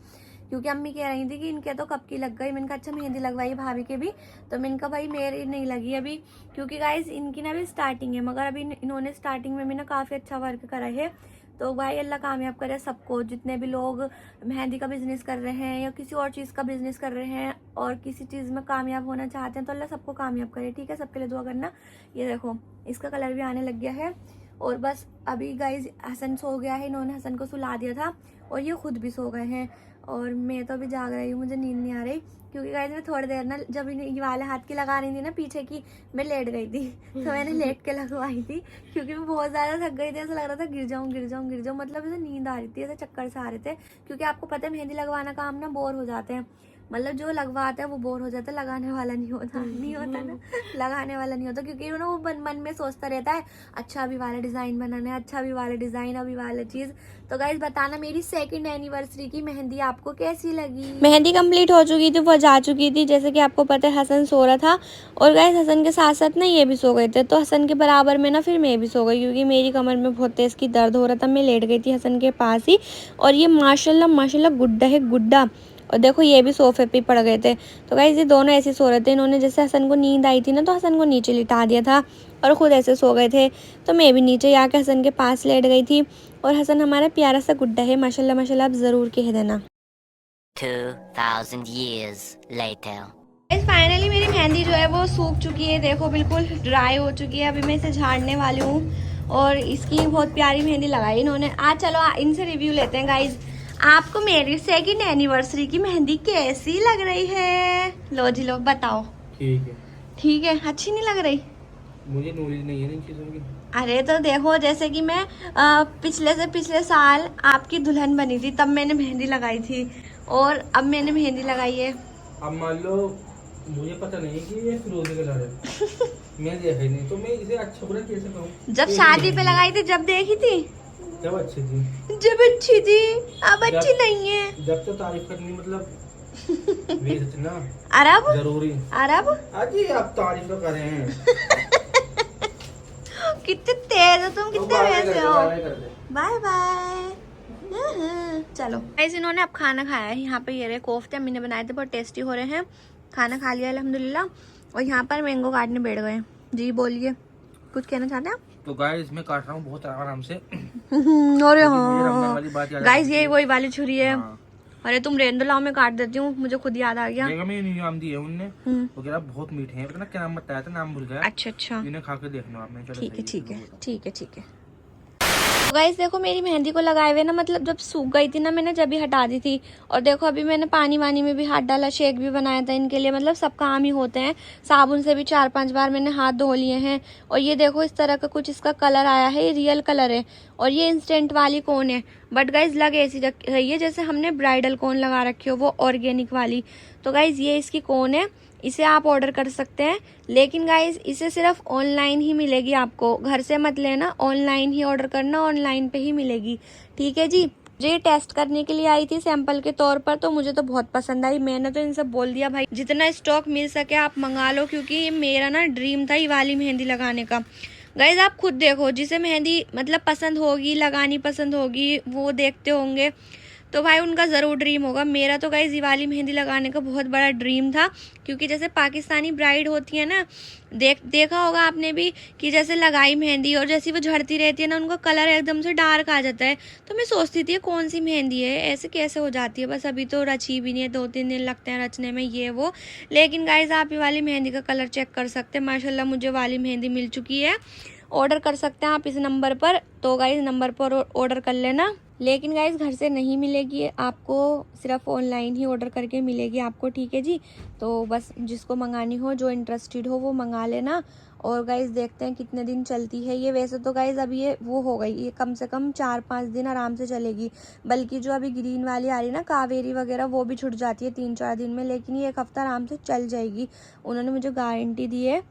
क्योंकि अम्मी कह रही थी कि इनके तो कब की लग गई। मैंने कहा अच्छा मेहंदी लगवाई भाभी के भी, तो मैंने कहा भाई मेरी नहीं लगी अभी, क्योंकि गाइस इनकी ना अभी स्टार्टिंग है। मगर अभी इन्होंने स्टार्टिंग में भी ना काफ़ी अच्छा वर्क करा है। तो भाई अल्लाह कामयाब करे सबको, जितने भी लोग मेहंदी का बिजनेस कर रहे हैं या किसी और चीज़ का बिजनेस कर रहे हैं और किसी चीज़ में कामयाब होना चाहते हैं, तो अल्लाह सबको कामयाब करे। ठीक है, सबके लिए दुआ करना। ये देखो इसका कलर भी आने लग गया है। और बस अभी गाइज हसन सो गया है, इन्होंने हसन को सुला दिया था और ये खुद भी सो गए हैं। और मैं तो अभी जाग रही हूँ, मुझे नींद नहीं आ रही। क्योंकि गाइज मैं थोड़ी देर ना जब ये वाले हाथ की लगा रही थी ना पीछे की, मैं लेट गई थी तो मैंने लेट के लगवाई थी। क्योंकि मैं बहुत ज़्यादा थक गई थी, ऐसा लग रहा था गिर जाऊँ, मतलब ऐसे नींद आ रही थी, ऐसे चक्कर से आ रहे थे। क्योंकि आपको पता है मेहंदी लगवाना का हम ना बोर हो जाते हैं, मतलब जो लगवाता है वो बोर हो जाता है, लगाने वाला नहीं होता ना, लगाने वाला नहीं होता। क्योंकि ना वो मन में सोचता रहता है अच्छा अभी वाला डिज़ाइन बनाना है, अच्छा अभी वाला डिज़ाइन, अभी वाला चीज़। तो गाइस बताना मेरी सेकंड एनिवर्सरी की मेहंदी आपको कैसी लगी। मेहंदी कंप्लीट हो चुकी थी, वो जा चुकी थी, जैसे कि आपको पता है हसन सो रहा था। और गाइस हसन के साथ साथ ना ये भी सो गए थे, तो हसन के बराबर में ना फिर मैं भी सो गई, क्योंकि मेरी कमर में बहुत तेज़ की दर्द हो रहा था। मैं लेट गई थी हसन के पास ही। और ये माशाल्लाह गुड्डा है गुड्डा। और देखो ये भी सोफे पे पड़ गए थे। तो गाइस ये दोनों ऐसे सो रहे थे, इन्होंने जैसे हसन को नींद आई थी ना तो हसन को नीचे लिटा दिया था और ख़ुद ऐसे सो गए थे। तो मैं भी नीचे आके हसन के पास लेट गई थी। और हसन हमारा प्यारा सा गुड्डा है माशाल्लाह माशाल्लाह, आप ज़रूर कह देना। 2000 years later. फाइनली मेरी मेहंदी जो है वो सूख चुकी है, देखो बिल्कुल ड्राई हो चुकी है। अभी मैं इसे झाड़ने वाली हूँ और इसकी बहुत प्यारी मेहंदी लगाई इन्होंने। आज चलो इनसे रिव्यू लेते हैं गाइज। आपको मेरी सेकंड एनिवर्सरी की मेहंदी कैसी लग रही है? लो जी लो बताओ। ठीक है, अच्छी नहीं लग रही? मुझे नॉलेज नहीं है इन चीज़ों की। अरे तो देखो जैसे कि मैं पिछले साल आपकी दुल्हन बनी थी तब मैंने मेहंदी लगाई थी और अब मैंने मेहंदी लगाई है। अब मान लो मुझे पता नहीं है कि ये फिरोजी कलर है मैं देखा ही नहीं, तो मैं इसे अच्छा बुरा कैसे कहूँ? जब शादी पे लगाई थी जब देखी थी, जब अच्छी थी, अब अच्छी नहीं है। जब तो तारीफ करनी मतलब बेइज्जत ना अरब जरूरी। अरब अजी आप तारीफ तो कर रहे हैं कितने तेज हो तुम, कितने वैसे हो। Bye bye. चलो गाइस इन्होंने अब खाना खाया है। यहाँ पे ये रहे कोफ्ते अम्मी ने बनाए थे, बहुत टेस्टी हो रहे हैं। खाना खा लिया अल्हम्दुलिल्लाह। और यहाँ पर मैंगो काटने बैठ गए। जी बोलिए, कुछ कहना चाहते हैं आप? तो गाइस मैं काट रहा हूँ बहुत आराम से। अरे हाँ गाइस यही वही वाली छुरी है। हाँ। अरे तुम रेंदो लाओ, मैं काट देती हूँ, मुझे खुद याद आ गया। नाम दिए उनने, वो कह रहा बहुत मीठे हैं, पता क्या नाम बताया था, नाम भूल गया। अच्छा इन्हें खा के देखना आपने। ठीक है। गाइस देखो मेरी मेहंदी को लगाए हुए ना, मतलब जब सूख गई थी ना, मैंने जब भी हटा दी थी। और देखो अभी मैंने पानी वानी में भी हाथ डाला, शेक भी बनाया था इनके लिए, मतलब सब काम ही होते हैं। साबुन से भी 4-5 बार मैंने हाथ धो लिए हैं। और ये देखो इस तरह का कुछ इसका कलर आया है, ये रियल कलर है। और ये इंस्टेंट वाली कोन है, बट गाइज लग ऐसी रही है जैसे हमने ब्राइडल कोन लगा रखी हो, वो ऑर्गेनिक वाली। तो गाइज ये इसकी कोन है, इसे आप ऑर्डर कर सकते हैं। लेकिन गाइज इसे सिर्फ ऑनलाइन ही मिलेगी आपको, घर से मत लेना, ऑनलाइन ही ऑर्डर करना, ऑनलाइन पे ही मिलेगी। ठीक है जी। ये टेस्ट करने के लिए आई थी सैंपल के तौर पर, तो मुझे तो बहुत पसंद आई। मैंने तो इनसे बोल दिया भाई जितना स्टॉक मिल सके आप मंगा लो, क्योंकि ये मेरा ना ड्रीम था ये वाली मेहंदी लगाने का। गाइज आप खुद देखो, जिसे मेहंदी मतलब पसंद होगी, लगानी पसंद होगी, वो देखते होंगे तो भाई उनका ज़रूर ड्रीम होगा। मेरा तो गाइस ये वाली मेहंदी लगाने का बहुत बड़ा ड्रीम था, क्योंकि जैसे पाकिस्तानी ब्राइड होती है ना, देखा होगा आपने भी कि जैसे लगाई मेहंदी और जैसी वो झड़ती रहती है ना, उनका कलर एकदम से डार्क आ जाता है। तो मैं सोचती थी कौन सी मेहंदी है, ऐसे कैसे हो जाती है। बस अभी तो रची भी नहीं है, 2-3 दिन लगते हैं रचने में, ये वो। लेकिन गाइस आप ये वाली मेहंदी का कलर चेक कर सकते हैं। माशाल्लाह मुझे वाली मेहंदी मिल चुकी है। ऑर्डर कर सकते हैं आप इस नंबर पर, तो गाइस नंबर पर ऑर्डर कर लेना। लेकिन गाइस घर से नहीं मिलेगी आपको, सिर्फ ऑनलाइन ही ऑर्डर करके मिलेगी आपको। ठीक है जी। तो बस जिसको मंगानी हो, जो इंटरेस्टेड हो, वो मंगा लेना। और गाइस देखते हैं कितने दिन चलती है ये। वैसे तो गाइस अभी ये वो हो गई, ये कम से कम 4-5 दिन आराम से चलेगी। बल्कि जो अभी ग्रीन वाली आ रही ना, कावेरी वगैरह, वो भी छूट जाती है 3-4 दिन में। लेकिन ये 1 हफ्ता आराम से चल जाएगी, उन्होंने मुझे गारंटी दी है।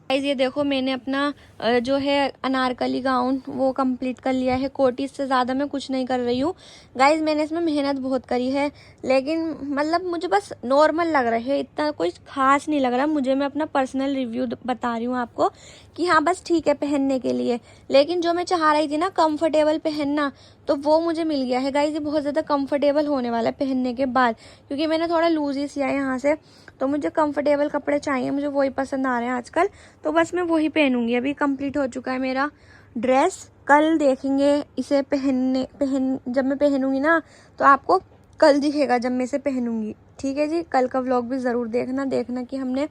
गाइस ये देखो मैंने अपना जो है अनारकली गाउन वो कंप्लीट कर लिया है। कोटी इससे ज़्यादा मैं कुछ नहीं कर रही हूँ। गाइस मैंने इसमें मेहनत बहुत करी है, लेकिन मतलब मुझे बस नॉर्मल लग रहा है, इतना कोई खास नहीं लग रहा मुझे। मैं अपना पर्सनल रिव्यू बता रही हूँ आपको कि हाँ बस ठीक है पहनने के लिए। लेकिन जो मैं चाह रही थी ना कंफर्टेबल पहनना, तो वो मुझे मिल गया है। गाइस ये बहुत ज़्यादा कंफर्टेबल होने वाला है पहनने के बाद, क्योंकि मैंने थोड़ा लूज ही सिया है यहाँ से। तो मुझे कंफर्टेबल कपड़े चाहिए, मुझे वही पसंद आ रहे हैं आजकल। तो बस मैं वही पहनूंगी। अभी कंप्लीट हो चुका है मेरा ड्रेस। कल देखेंगे इसे जब मैं पहनूंगी ना, तो आपको कल दिखेगा जब मैं इसे पहनूंगी। ठीक है जी। कल का व्लॉग भी ज़रूर देखना कि हमने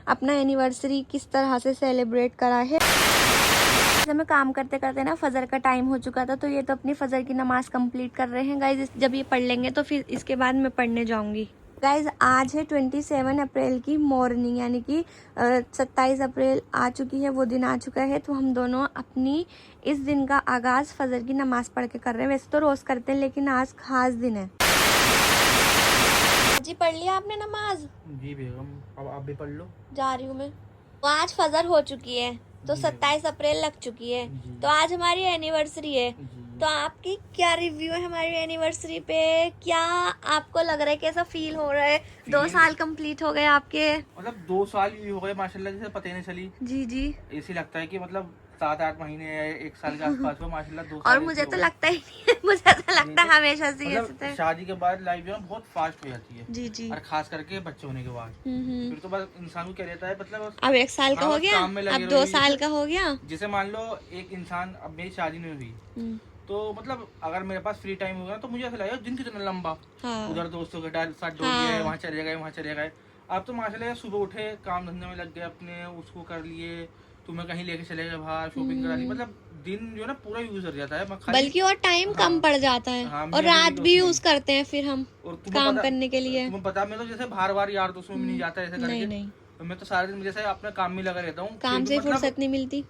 अपना एनिवर्सरी किस तरह से सेलिब्रेट करा है। जब मैं काम करते करते ना फजर का टाइम हो चुका था, तो ये तो अपनी फजर की नमाज कंप्लीट कर रहे हैं गाइज। जब ये पढ़ लेंगे तो फिर इसके बाद मैं पढ़ने जाऊंगी। गाइज आज है 27 अप्रैल की मॉर्निंग, यानी कि 27 अप्रैल आ चुकी है, वो दिन आ चुका है। तो हम दोनों अपनी इस दिन का आगाज़ फजर की नमाज़ पढ़ के कर रहे हैं। वैसे तो रोज़ करते हैं, लेकिन आज खास दिन है। जी पढ़ लिया आपने नमाज? जी बेगम, अब आप भी पढ़ लो। जा रही हूँ मैं। तो आज फजर हो चुकी है, तो 27 अप्रैल लग चुकी है, तो आज हमारी एनिवर्सरी है। तो आपकी क्या रिव्यू है हमारी एनिवर्सरी पे? क्या आपको लग रहा है, कैसा फील हो रहा है? 2 साल कंप्लीट हो गए आपके। मतलब 2 साल ही हो गए माशाल्लाह, जैसे पता ही नहीं चली। जी जी। ऐसे लगता है कि मतलब 7-8 महीने या 1 साल के आसपास हो माशाल्लाह। 2 साल और मुझे तो लगता ही नहीं है, मुझे तो लगता है हमेशा से ही ऐसे थे। शादी के बाद लाइफ जो है बहुत फास्ट हो जाती है। जी जी। और खास करके बच्चे होने के बाद फिर तो बस इंसान को क्या रहता है, मतलब अब 1 साल का हो गया, अब 2 साल का हो गया। जैसे मान लो एक इंसान, अब मेरी शादी नहीं हुई, तो मतलब अगर मेरे पास फ्री टाइम होगा तो मुझे ऐसा लगेगा दिन कितना लंबा। हाँ। उधर दोस्तों के साथ डोल गए, वहाँ चले गए, वहाँ चले गए। अब तो माशाल्लाह सुबह उठे, काम धंधे में लग गए अपने, उसको कर लिए, तुम्हें कहीं लेके चले गए बाहर, शॉपिंग करा ली। मतलब दिन जो ना पूरा यूज कर जाता है, बल्कि और टाइम कम पड़ जाता है। हाँ, और रात भी यूज करते हैं फिर हम और काम करने के लिए। तुम्हें पता, मैं तो जैसे बार यार दोस्तों में नहीं जाता ऐसे करके। नहीं नहीं, तो मैं तो सारे दिन जैसे अपने काम में लगा रहता हूँ। काम से फुर्सत नहीं मिलती,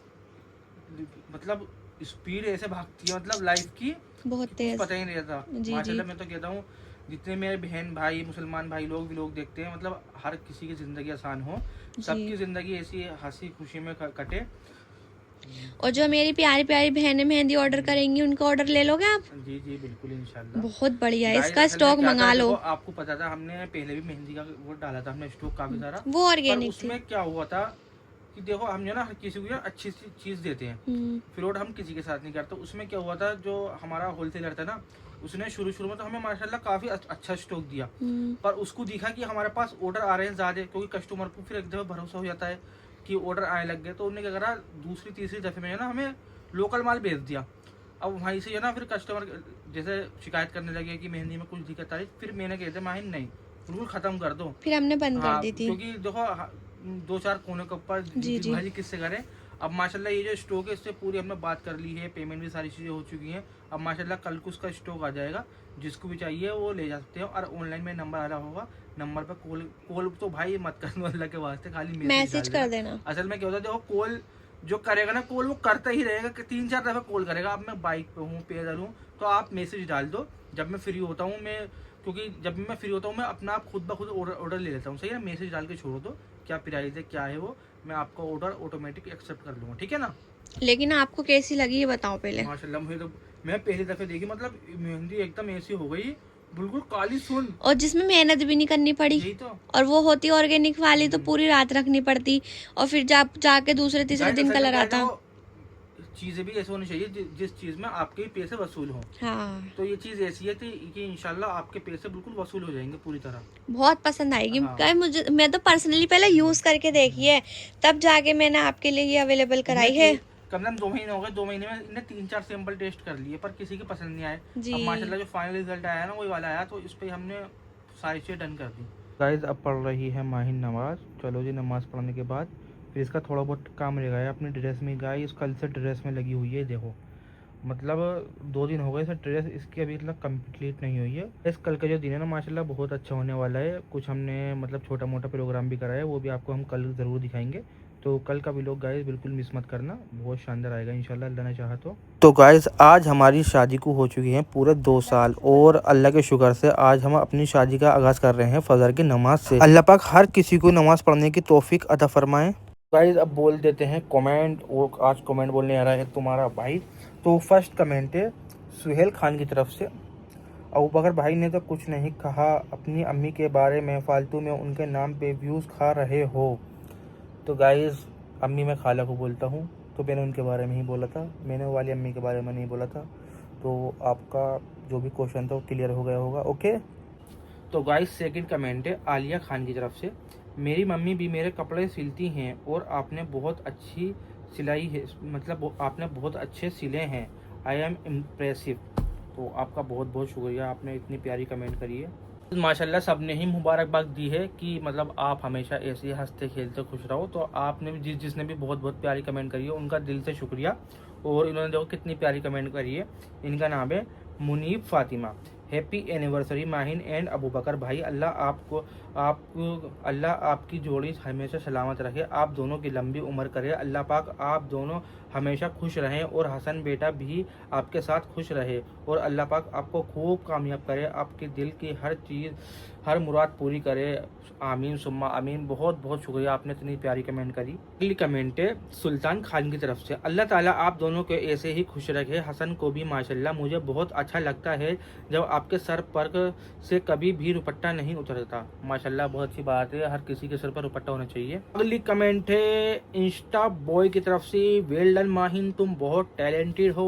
मतलब स्पीड ऐसे भागती है, मतलब लाइफ की बहुत तेज, पता ही नहीं रहता माशाल्लाह। मैं तो कहता हूँ जितने मेरे बहन भाई मुसलमान भाई लोग देखते हैं, मतलब हर किसी की जिंदगी आसान हो, सबकी जिंदगी ऐसी हंसी खुशी में कटे। और जो मेरी प्यारी प्यारी बहनें मेहंदी ऑर्डर करेंगी, उनका ऑर्डर ले लोगे आप? जी जी बिल्कुल इंशाल्लाह। बहुत बढ़िया है, इसका स्टॉक मंगा लो। आपको पता था हमने पहले भी मेहंदी का वो डाला था हमने स्टॉक काफी सारा, वो ऑर्गेनिक थी। उसमें क्या हुआ था कि देखो हम जो ना हर किसी को अच्छी चीज देते हैं, फ्रॉड हम किसी के साथ नहीं करते। उसमें क्या हुआ था, जो हमारा होलसेलर था ना, उसने शुरू में तो हमें माशाल्लाह काफी अच्छा स्टॉक दिया, पर उसको दिखा कि हमारे पास ऑर्डर आ रहे हैं ज्यादा, क्योंकि कस्टमर को फिर एक दफा भरोसा हो जाता है कि ऑर्डर आने लग गए। तो उन्होंने क्या करा, दूसरी तीसरी दफे में ना हमें लोकल माल भेज दिया। अब वहीं से जो ना फिर कस्टमर जैसे शिकायत करने लगे कि मेहंदी में कुछ दिक्कत आई, फिर मैंने कहते माहिन नहीं, बिल्कुल खत्म कर दो। फिर हमने बंद कर दी थी, क्योंकि देखो 2-4 कोने के ऊपर भाजी किससे करे। अब माशाल्लाह ये जो स्टॉक है इससे पूरी हमने बात कर ली है, पेमेंट भी सारी चीज़ें हो चुकी हैं। अब माशाल्लाह कल को उसका स्टॉक आ जाएगा, जिसको भी चाहिए वो ले जा सकते हो। और ऑनलाइन में नंबर आ रहा होगा, नंबर पर कॉल तो भाई मत करना अल्लाह के वास्ते, खाली मैसेज कर देना। असल में क्या होता है, देखो कॉल जो करेगा ना, कॉल वो करता ही रहेगा, 3-4 दफ़ा कॉल करेगा। अब मैं बाइक पे हूँ, पैदल हूँ, तो आप मैसेज डाल दो जब मैं फ्री होता हूँ। मैं क्योंकि जब मैं फ्री होता हूँ मैं अपना आप खुद ब खुद ऑर्डर ले लेता हूँ, सही है ना। मैसेज डाल के छोड़ो दो क्या प्राइस है क्या है, वो मैं आपका ऑर्डर ऑटोमेटिक एक्सेप्ट कर लूँगा, ठीक है ना। लेकिन आपको कैसी लगी ये बताओ पहले। माशाल्लाह मुझे तो, मैं पहली दफ़े देखी, मतलब मेहंदी एकदम ऐसी हो गई बिल्कुल काली सुन, और जिसमें मेहनत भी नहीं करनी पड़ी। यही तो। और वो होती ऑर्गेनिक वाली तो पूरी रात रखनी पड़ती, और फिर जाके दूसरे तीसरे दिन कलर आता। चीजें भी ऐसे होनी चाहिए जिस चीज में आपके पैसे वसूल हो। हाँ, तो ये चीज ऐसी है कि इंशाल्लाह आपके पैसे बिल्कुल वसूल हो जाएंगे पूरी तरह। बहुत पसंद आएगी। हाँ। गाइस मुझे, मैं तो पर्सनली पहले यूज करके देखी है, तब जाके मैंने आपके लिए ये अवेलेबल कराई है। कम से कम 2 महीने हो गए, 2 महीने में इन्हें 3-4 सैंपल टेस्ट कर लिए, पर किसी के पसंद नहीं आए। जी। अब माशाल्लाह जो फाइनल रिजल्ट आया ना वही वाला आया, तो इस पे हमने सारी चीज़ें डन कर दी। गाइस अब पढ़ रही है माहिन नमाज। चलो जी, नमाज पढ़ने के बाद फिर इसका थोड़ा बहुत काम रह गया अपनी ड्रेस में। गाइस कल से ड्रेस में लगी हुई है, देखो मतलब 2 दिन हो गए सर, ड्रेस इसकी अभी मतलब कंप्लीट नहीं हुई है। इस कल का जो दिन है ना माशाल्लाह बहुत अच्छा होने वाला है। कुछ हमने मतलब छोटा मोटा प्रोग्राम भी कराया है, वो भी आपको हम कल ज़रूर दिखाएंगे। तो कल का भी लोग गाइस बिल्कुल मिस मत करना, बहुत शानदार आएगा इंशाल्लाह अल्लाह ने चाहा तो गाइस आज हमारी शादी को हो चुकी हैं पूरे 2 साल, और अल्लाह के शुक्र से आज हम अपनी शादी का आगाज़ कर रहे हैं फजर की नमाज से। अल्लाह पाक हर किसी को नमाज पढ़ने की तौफीक अता फरमाए। गाइस अब बोल देते हैं कमेंट, और आज कमेंट बोलने आ रहा है तुम्हारा भाई। तो फर्स्ट कमेंट है सुहेल खान की तरफ से। अबू बकर भाई ने तो कुछ नहीं कहा, अपनी अम्मी के बारे में फालतू में उनके नाम पे व्यूज़ खा रहे हो। तो गाइस अम्मी मैं खाला को बोलता हूँ, तो मैंने उनके बारे में ही बोला था, मैंने वाली अम्मी के बारे में नहीं बोला था। तो आपका जो भी क्वेश्चन था वो क्लियर हो गया होगा, ओके। तो गाइस सेकंड कमेंट है आलिया खान की तरफ से। मेरी मम्मी भी मेरे कपड़े सिलती हैं और आपने बहुत अच्छी सिलाई है, मतलब आपने बहुत अच्छे सिले हैं, आई एम इम्प्रेसिव। तो आपका बहुत बहुत शुक्रिया, आपने इतनी प्यारी कमेंट करी है। माशाल्लाह सब ने ही मुबारकबाद दी है कि मतलब आप हमेशा ऐसे ही हंसते खेलते खुश रहो। तो आपने भी जिसने भी बहुत बहुत प्यारी कमेंट करी है उनका दिल से शुक्रिया। और इन्होंने देखो कितनी प्यारी कमेंट करी है। इनका नाम है Munib Fatima. Happy anniversary Mahin and Abu Bakar भाई, अल्लाह आपकी जोड़ी हमेशा सलामत रखे, आप दोनों की लंबी उम्र करे, अल्लाह पाक आप दोनों हमेशा खुश रहें, और हसन बेटा भी आपके साथ खुश रहे, और अल्लाह पाक आपको खूब कामयाब करे, आपके दिल की हर चीज़ हर मुराद पूरी करे, आमीन सुम्मा आमीन। बहुत बहुत शुक्रिया, आपने इतनी प्यारी कमेंट करी। अगली कमेंट है सुल्तान खान की तरफ से। अल्लाह ताला आप दोनों को ऐसे ही खुश रखे, हसन को भी माशाल्लाह मुझे बहुत अच्छा लगता है जब आपके सर पर से कभी भी दुपट्टा नहीं उतरता। माशाल्लाह बहुत अच्छी बात है, हर किसी के सर पर दुपट्टा होना चाहिए। अगली कमेंट है इंस्टा बॉय की तरफ से। वेल डन माहिन, तुम बहुत टैलेंटेड हो।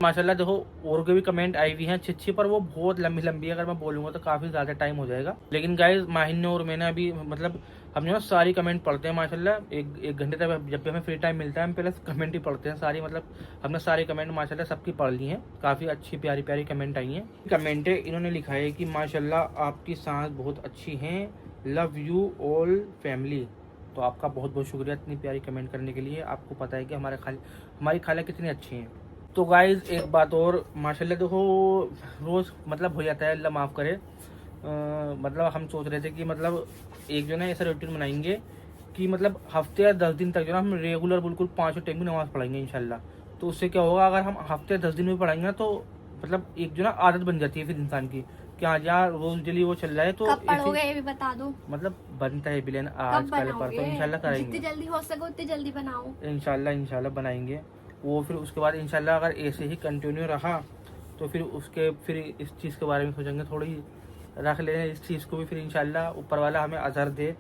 माशाल्लाह देखो और के भी कमेंट आई हुई हैं अच्छी, पर वो बहुत लंबी लंबी है, अगर मैं बोलूँगा तो काफ़ी ज़्यादा टाइम हो जाएगा। लेकिन गाइस माहिन ने और मैंने अभी मतलब हम जो ना सारी कमेंट पढ़ते हैं माशाल्लाह, एक घंटे तक जब भी हमें फ्री टाइम मिलता है हम पहले कमेंट ही पढ़ते हैं सारी। मतलब हमने सारी कमेंट माशाल्लाह सबकी पढ़ ली हैं, काफ़ी अच्छी प्यारी प्यारी कमेंट आई हैं। कमेंट है इन्होंने लिखा है कि माशाल्लाह आपकी सांस बहुत अच्छी हैं, लव यू ऑल फैमिली। तो आपका बहुत बहुत शुक्रिया इतनी प्यारी कमेंट करने के लिए। आपको पता है कि हमारी खाला कितनी अच्छी हैं। तो गाइज़ एक बात और, माशाल्लाह देखो रोज़ मतलब हो जाता है, अल्लाह माफ़ करे। मतलब हम सोच रहे थे कि मतलब एक जो ना ऐसा रूटीन बनाएंगे कि मतलब हफ्ते या 10 दिन तक जो ना हम रेगुलर बिल्कुल 5 टाइम की नमाज़ पढ़ेंगे इंशाल्लाह। तो उससे क्या होगा, अगर हम हफ्ते 10 दिन में पढ़ेंगे ना तो मतलब एक जो ना आदत बन जाती है फिर इंसान की, कि हाँ यार रोज डेली वो चल रहा है। तो कब पढ़ोगे ये भी बता दो। मतलब बनता है प्लान आज कल परसों इंशाल्लाह करेंगे, जितनी जल्दी हो सके उतनी जल्दी बनाओ इंशाल्लाह बनाएंगे वो। फिर उसके बाद इंशाल्लाह अगर ऐसे ही कंटिन्यू रहा तो फिर इस चीज़ के बारे में सोचेंगे, थोड़ी रख लें इस चीज़ को भी। फिर इंशाल्लाह ऊपर वाला हमें अज़र दे,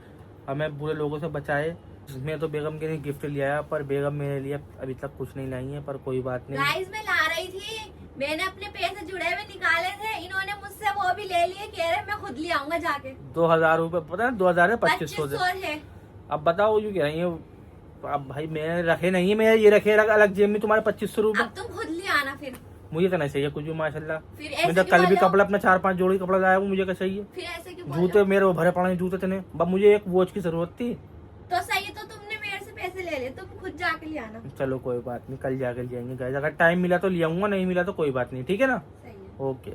हमें बुरे लोगों से बचाए। मैं तो बेगम के लिए गिफ्ट लिया है, पर बेगम मेरे लिए अभी तक कुछ नहीं लाई है, पर कोई बात नहीं। गाइस मैं ला रही थी, मैंने अपने पैसे जुड़े हुए निकाले थे, इन्होंने मुझसे वो भी ले लिए, कह रहे मैं खुद ले आऊंगा जाके। 2000 रुपए, पता है 2000 है 2500 है। अब बताओ जो कह रही है। अब भाई मैंने रखे नहीं है, मैं ये रखे अलग जेब में, तुम्हारे 2500 रुपए। अब तुम खुद ले आना फिर। मुझे तो नहीं चाहिए कुछ भी माशाल्लाह। मैं तो कल भी कपड़ा अपना 4-5 जोड़ी कपड़ा लाया हूँ, मुझे क्या चाहिए। फिर ऐसे क्यों जूते मेरे वो भरे पड़े जूते थे, बस मुझे एक वॉच की जरूरत थी। तो सही, तो तुमने मेरे से पैसे ले ले, तुम खुद जाके ले आना। चलो कोई बात नहीं, कल जाके ले आएंगे गाइस, अगर टाइम मिला तो ले आऊंगा, नहीं मिला तो कोई बात नहीं, ठीक है ना। सही है। ओके।